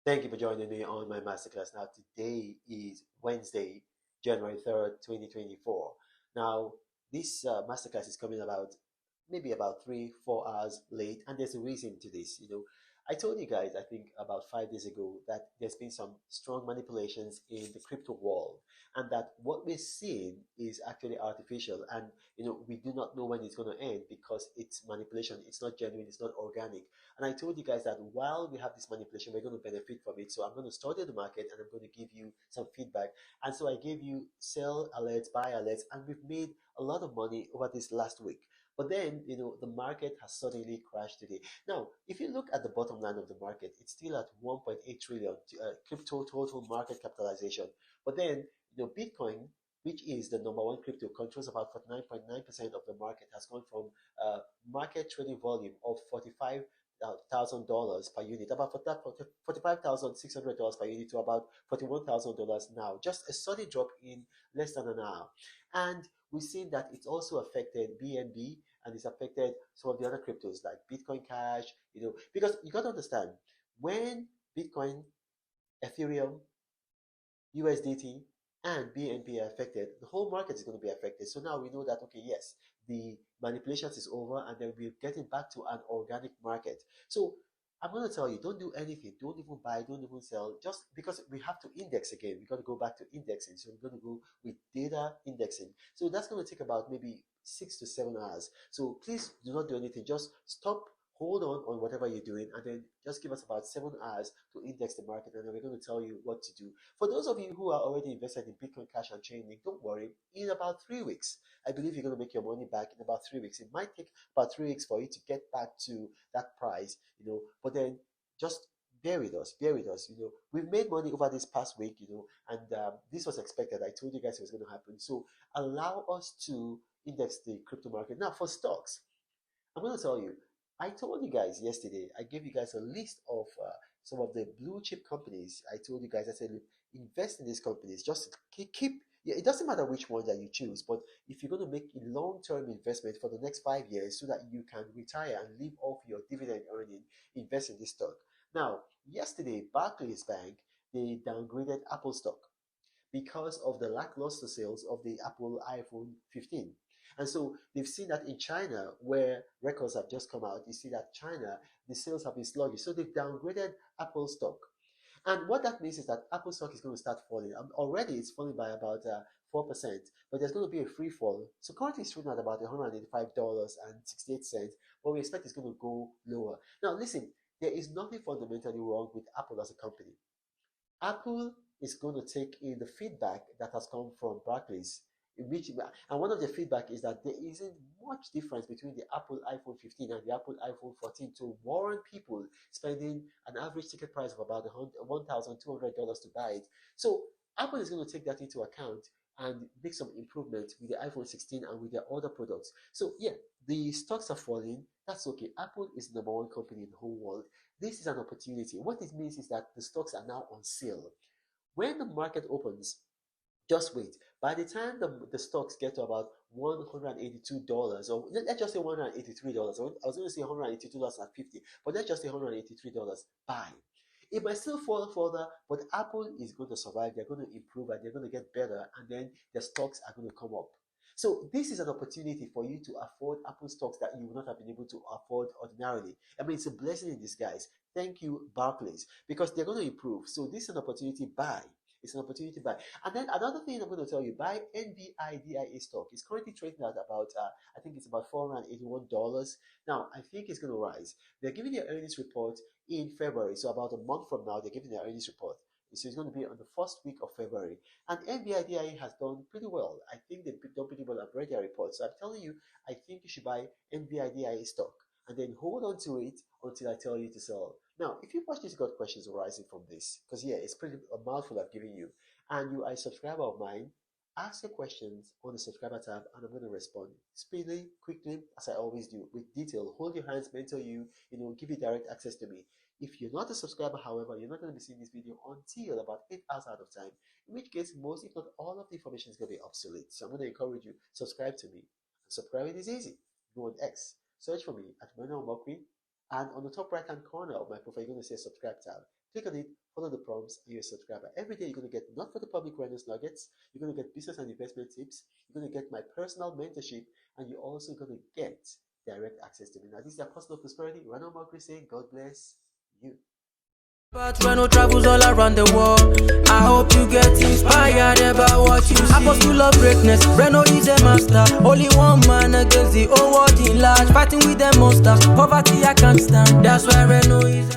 Thank you for joining me on my masterclass. Now, today is Wednesday, January 3rd, 2024. Now, this masterclass is coming about maybe about 3, 4 hours late, and there's a reason to this. I told you guys, I think about 5 days ago, that there's been some strong manipulations in the crypto world, and that what we're seeing is actually artificial, and we do not know when it's going to end because it's manipulation. It's not genuine. It's not organic. And I told you guys that while we have this manipulation, we're going to benefit from it. So I'm going to study the market and I'm going to give you some feedback. And so I gave you sell alerts, buy alerts, and we've made a lot of money over this last week. But then, the market has suddenly crashed today. Now, if you look at the bottom line of the market, it's still at 1.8 trillion crypto total market capitalization. But then, Bitcoin, which is the number one crypto, controls about 49.9% of the market, has gone from market trading volume of $45,000 per unit, about $45,600 per unit to about $41,000 now. Just a sudden drop in less than an hour. And we've seen that it's also affected BNB and it's affected some of the other cryptos like Bitcoin Cash, because you got to understand when Bitcoin, Ethereum, USDT, and BNB are affected, the whole market is going to be affected. So now we know that, okay, yes, the manipulations is over and then we're getting back to an organic market. So I'm going to tell you, don't do anything. Don't even buy, don't even sell, just because we have to index again. We've got to go back to indexing. So we're going to go with data indexing. So that's going to take about maybe 6 to 7 hours. So please do not do anything. Just stop, hold on whatever you're doing, and then just give us about 7 hours to index the market, and then we're going to tell you what to do. For those of you who are already invested in Bitcoin Cash and Chainlink, don't worry. In about 3 weeks, I believe you're going to make your money back in about 3 weeks. It might take about 3 weeks for you to get back to that price, but then just bear with us, bear with us. We've made money over this past week, and this was expected. I told you guys it was going to happen. So allow us to index the crypto market. Now, for stocks, I'm going to tell you, I told you guys yesterday, I gave you guys a list of some of the blue chip companies. I told you guys, I said, look, invest in these companies. Just yeah, it doesn't matter which one that you choose, but if you're going to make a long-term investment for the next 5 years so that you can retire and live off your dividend earning, invest in this stock. Now, yesterday, Barclays Bank, they downgraded Apple stock because of the lackluster sales of the Apple iPhone 15. And so they've seen that in China, where records have just come out, you see that China, the sales have been sluggish. So they've downgraded Apple stock. And what that means is that Apple stock is going to start falling. Already it's falling by about 4%, but there's going to be a free fall. So currently it's trading at about $185.68, but we expect it's going to go lower. Now, listen, there is nothing fundamentally wrong with Apple as a company. Apple is going to take in the feedback that has come from Barclays. And one of the feedback is that there isn't much difference between the Apple iPhone 15 and the Apple iPhone 14 to warrant people spending an average ticket price of about $1,200 to buy it. So Apple is going to take that into account and make some improvements with the iPhone 16 and with their other products. So yeah, the stocks are falling. That's okay. Apple is the number one company in the whole world. This is an opportunity. What it means is that the stocks are now on sale. When the market opens, just wait. By the time the stocks get to about $182, or let's just say $183, I was going to say $182.50, but let's just say $183, buy. It might still fall further, but Apple is going to survive. They're going to improve and they're going to get better, and then the stocks are going to come up. So this is an opportunity for you to afford Apple stocks that you would not have been able to afford ordinarily. I mean, it's a blessing in disguise. Thank you, Barclays, because they're going to improve. So this is an opportunity buy. It's an opportunity buy. And then another thing I'm going to tell you, buy NVIDIA stock. It's currently trading at about, I think it's about $481. Now, I think it's going to rise. They're giving their earnings report in February. So about a month from now, they're giving their earnings report. So it's going to be on the first week of February. And NVIDIA has done pretty well. I think they've done pretty well. I've read their report. So I'm telling you, I think you should buy NVIDIA stock and then hold on to it until I tell you to sell. Now, if you watch this, got questions arising from this, because yeah, it's pretty a mouthful I've given you, and you are a subscriber of mine, ask your questions on the subscriber tab, and I'm going to respond speedily, quickly, as I always do, with detail. Hold your hands, mentor you, give you direct access to me. If you're not a subscriber, however, you're not going to be seeing this video until about 8 hours out of time, in which case most, if not all of the information is going to be obsolete. So I'm going to encourage you, subscribe to me. Subscribing is easy. Go on X, search for me at Manuel Mokri, and on the top right hand corner of my profile, you're going to say subscribe tab. Click on it, follow follow the prompts, and you're a subscriber. Every day you're going to get not for the public awareness nuggets, you're going to get business and investment tips, you're going to get my personal mentorship, and you're also going to get direct access to me. Now, this is the Apostle of Prosperity, Ronald Mokri saying, God bless you. But Reno travels all around the world. I hope you get inspired about what you see. Apostle of greatness, Reno is a master. Only one man against the whole world in large. Fighting with the monsters, poverty I can't stand. That's why Reno is